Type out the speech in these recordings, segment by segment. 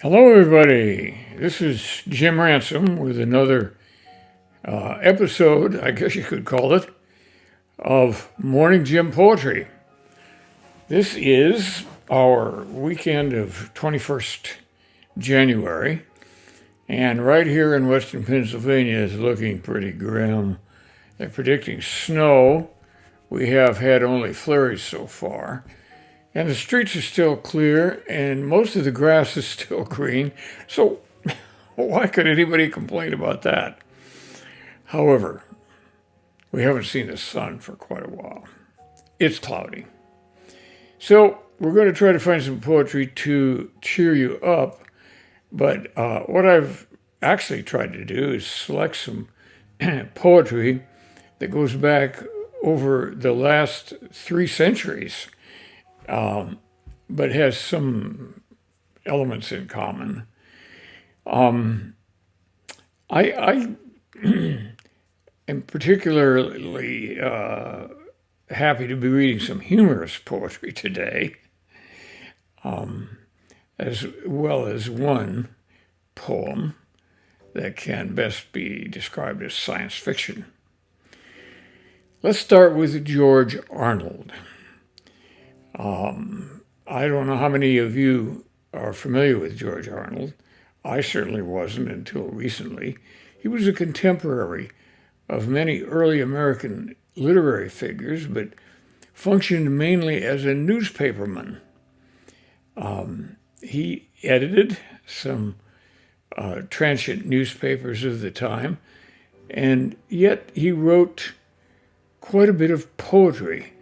Hello, everybody. This is Jim Ransom with another episode, I guess you could call it, of Morning Jim Poetry. This is our weekend of 21st January, and right here in western Pennsylvania is looking pretty grim. They're predicting snow. We have had only flurries so far. And the streets are still clear, and most of the grass is still green. So why could anybody complain about that? However, we haven't seen the sun for quite a while. It's cloudy. So we're going to try to find some poetry to cheer you up. But what I've actually tried to do is select some poetry that goes back over the last 3 centuries, but has some elements in common. I am particularly happy to be reading some humorous poetry today, as well as one poem that can best be described as science fiction. Let's start with George Arnold. I don't know how many of you are familiar with George Arnold. I certainly wasn't until recently. He was a contemporary of many early American literary figures, but functioned mainly as a newspaperman. He edited some transient newspapers of the time, and yet he wrote quite a bit of poetry.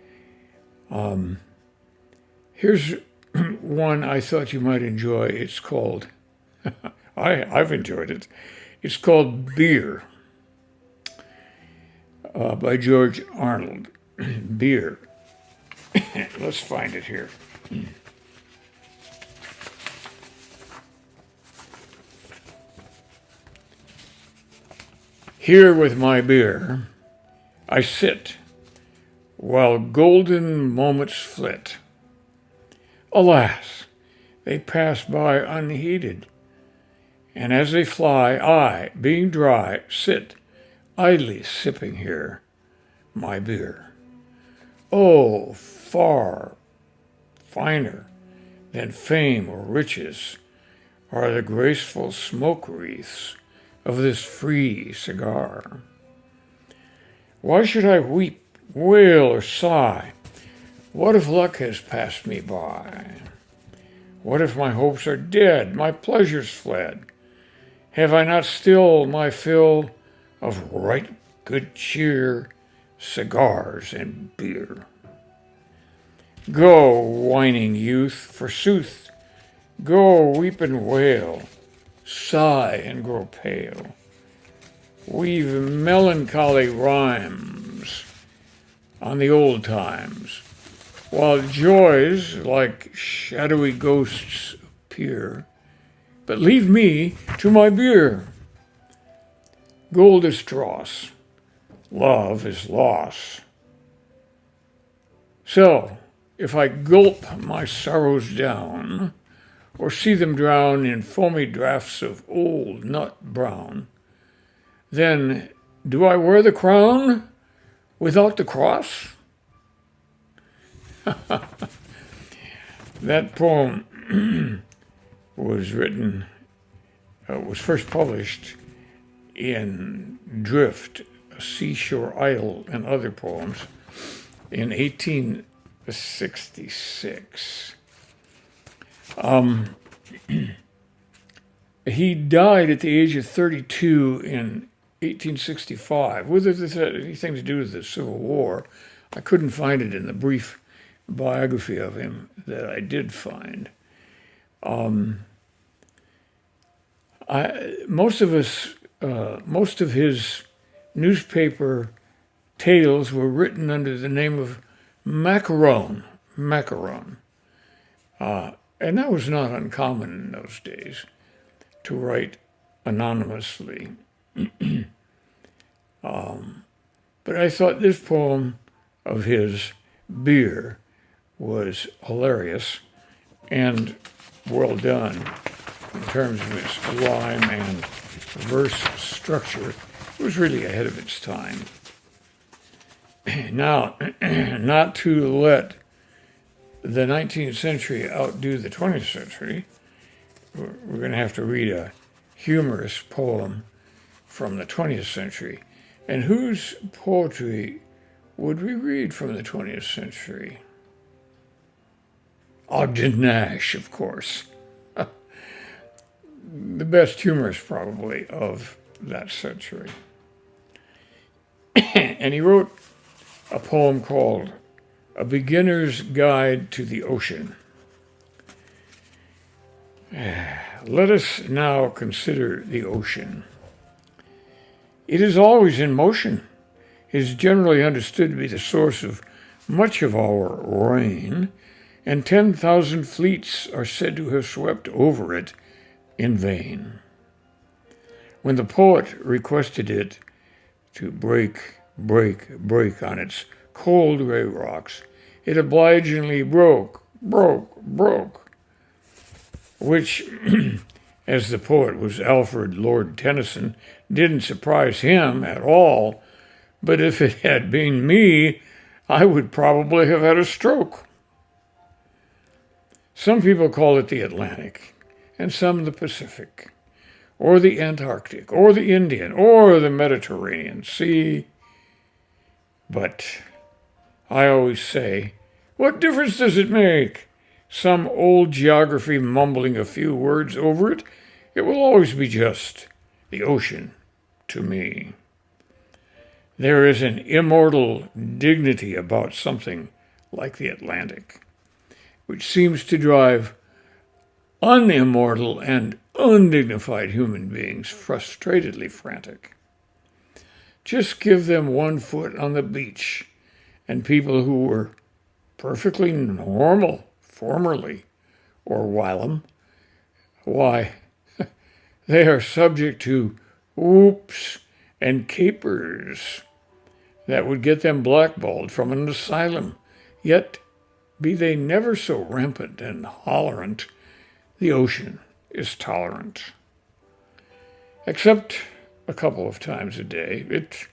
Here's one I thought you might enjoy. It's called, I've enjoyed it. It's called Beer, by George Arnold. Beer. Let's find it here. Here with my beer, I sit while golden moments flit. Alas, they pass by unheeded, and as they fly, I, being dry, sit idly sipping here my beer. Oh, far finer than fame or riches are the graceful smoke wreaths of this free cigar. Why should I weep, wail, or sigh? What if luck has passed me by? What if my hopes are dead, my pleasures fled? Have I not still my fill of right good cheer, cigars and beer? Go, whining youth, forsooth, go weep and wail, sigh and grow pale. Weave melancholy rhymes on the old times, while joys like shadowy ghosts appear. But leave me to my beer. Gold is dross, love is loss. So, if I gulp my sorrows down, or see them drown in foamy draughts of old nut brown, then do I wear the crown without the cross? That poem was first published in Drift, A Seashore Idol, and Other Poems in 1866. He died at the age of 32 in 1865. Whether this had anything to do with the Civil War, I couldn't find it in the brief biography of him that I did find. Most of his newspaper tales were written under the name of Macaron. And that was not uncommon in those days, to write anonymously. But I thought this poem of his, Beer, was hilarious and well done. in terms of its rhyme and verse structure. It was really ahead of its time. Now, not to let the 19th century outdo the 20th century, we're going to have to read a humorous poem from the 20th century. And whose poetry would we read from the 20th century? Ogden Nash, of course. The best humorist, probably, of that century. And he wrote a poem called A Beginner's Guide to the Ocean. Let us now consider the ocean. It is always in motion. It is generally understood to be the source of much of our rain, and 10,000 fleets are said to have swept over it in vain. When the poet requested it to break on its cold gray rocks, it obligingly broke, which, as the poet was Alfred Lord Tennyson, didn't surprise him at all, but if it had been me, I would probably have had a stroke. Some people call it the Atlantic, and some the Pacific, or the Antarctic, or the Indian, or the Mediterranean Sea. But I always say, what difference does it make? Some old geography mumbling a few words over it, it will always be just the ocean to me. There is an immortal dignity about something like the Atlantic, which seems to drive unimmortal and undignified human beings frustratedly frantic. Just give them 1 foot on the beach, and people who were perfectly normal formerly, or whilom, why, they are subject to whoops and capers that would get them blackballed from an asylum. Yet, be they never so rampant and hollerant, the ocean is tolerant. Except a couple of times a day, it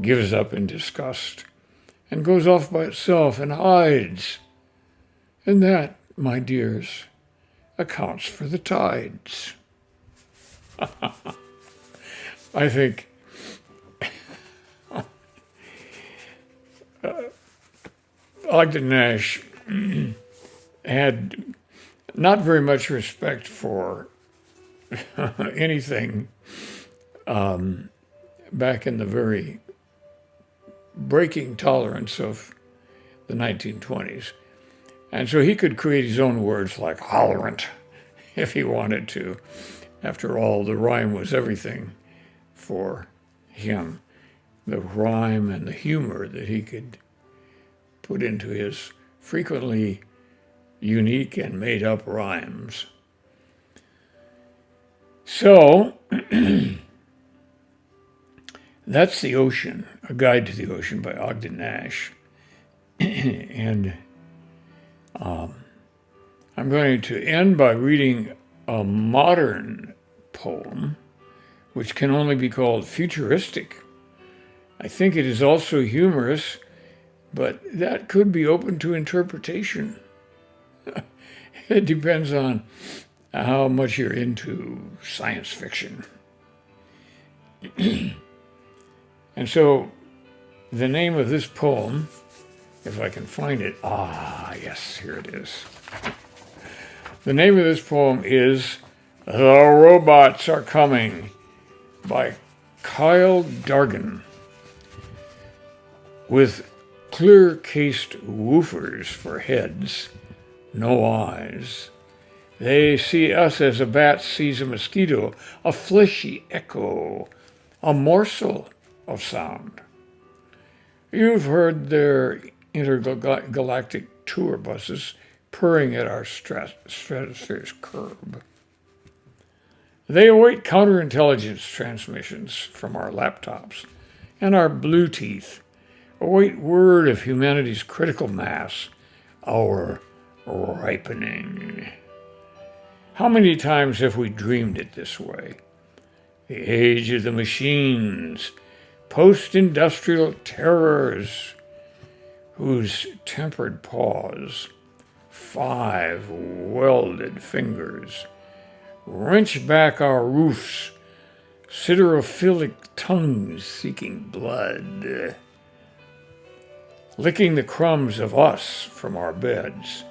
gives up in disgust and goes off by itself and hides. And that, my dears, accounts for the tides. I think Ogden Nash had not very much respect for anything back in the very breaking tolerance of the 1920s. And so he could create his own words like hollerant if he wanted to. After all, the rhyme was everything for him. The rhyme and the humor that he could put into his frequently unique and made-up rhymes. So, that's The Ocean, A Guide to the Ocean by Ogden Nash. And I'm going to end by reading a modern poem, which can only be called futuristic. I think it is also humorous, but that could be open to interpretation. It depends on how much you're into science fiction. And so the name of this poem, if I can find it, yes, here it is. The name of this poem is The Robots Are Coming by Kyle Dargan. With clear-cased woofers for heads, no eyes, they see us as a bat sees a mosquito, a fleshy echo, a morsel of sound. You've heard their intergalactic tour buses purring at our stratosphere's curb. They await counterintelligence transmissions from our laptops, and our blue teeth await word of humanity's critical mass, our ripening. How many times have we dreamed it this way? The age of the machines, post-industrial terrors, whose tempered paws, 5 welded fingers, wrench back our roofs, siderophilic tongues seeking blood, licking the crumbs of us from our beds.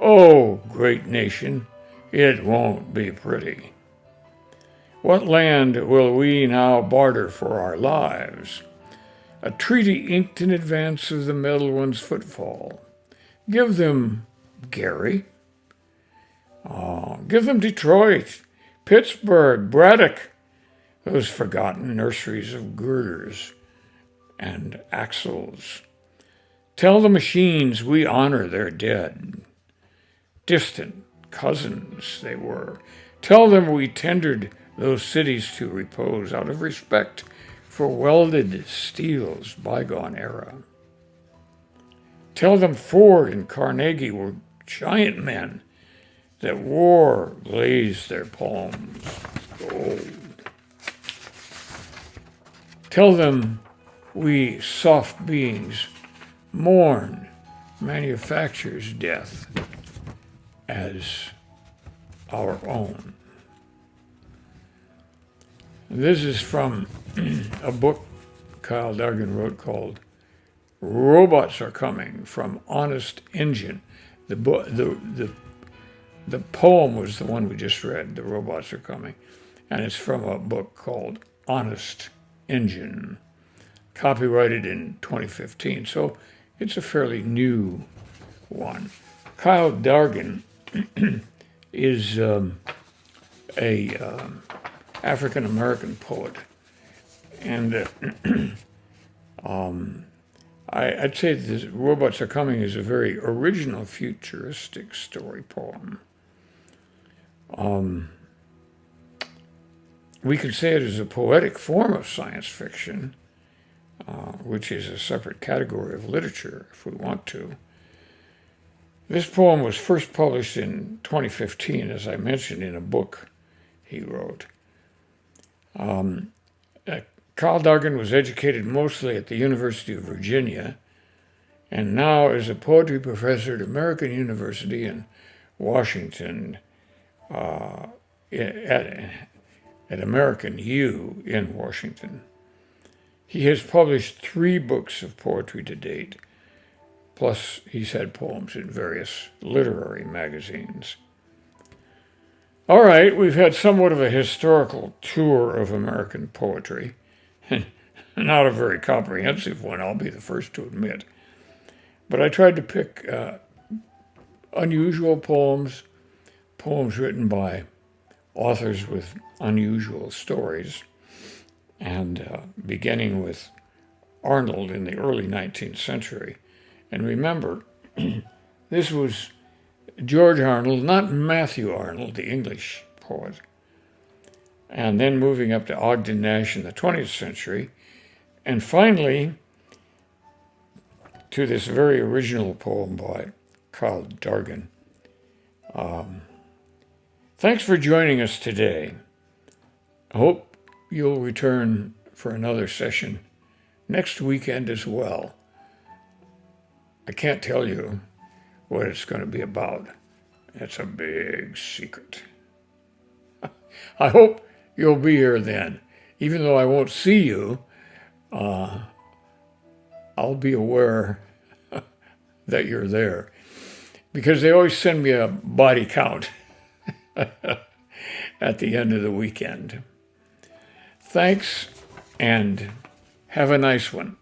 Oh, great nation, it won't be pretty. What land will we now barter for our lives? A treaty inked in advance of the metal one's footfall. Give them Gary. Give them Detroit, Pittsburgh, Braddock, those forgotten nurseries of girders and axles. Tell the machines we honor their dead. Distant cousins they were. Tell them we tendered those cities to repose out of respect for welded steel's bygone era. Tell them Ford and Carnegie were giant men, that war glazed their palms gold. Tell them we soft beings mourn manufacture's death as our own. This is from a book Kyle Dargan wrote called Robots Are Coming, from Honest Engine. The poem was the one we just read, The Robots Are Coming, and it's from a book called Honest Engine, copyrighted in 2015, so it's a fairly new one. Kyle Dargan is a African-American poet, and I'd say this Robots Are Coming is a very original futuristic story poem. We could say it is a poetic form of science fiction, which is a separate category of literature if we want to. This poem was first published in 2015, as I mentioned, in a book he wrote. Kyle Dargan was educated mostly at the University of Virginia, and now is a poetry professor at American University in Washington, at American U in Washington. He has published 3 books of poetry to date, plus he's had poems in various literary magazines. All right, we've had somewhat of a historical tour of American poetry. Not a very comprehensive one, I'll be the first to admit. But I tried to pick unusual poems written by authors with unusual stories, and beginning with Arnold in the early 19th century. And remember, this was George Arnold, not Matthew Arnold, the English poet. And then moving up to Ogden Nash in the 20th century, and finally to this very original poem by Kyle Dargan. Thanks for joining us today. I hope you'll return for another session next weekend as well. I can't tell you what it's going to be about. It's a big secret. I hope you'll be here then. Even though I won't see you, I'll be aware that you're there, because they always send me a body count at the end of the weekend. Thanks, and have a nice one.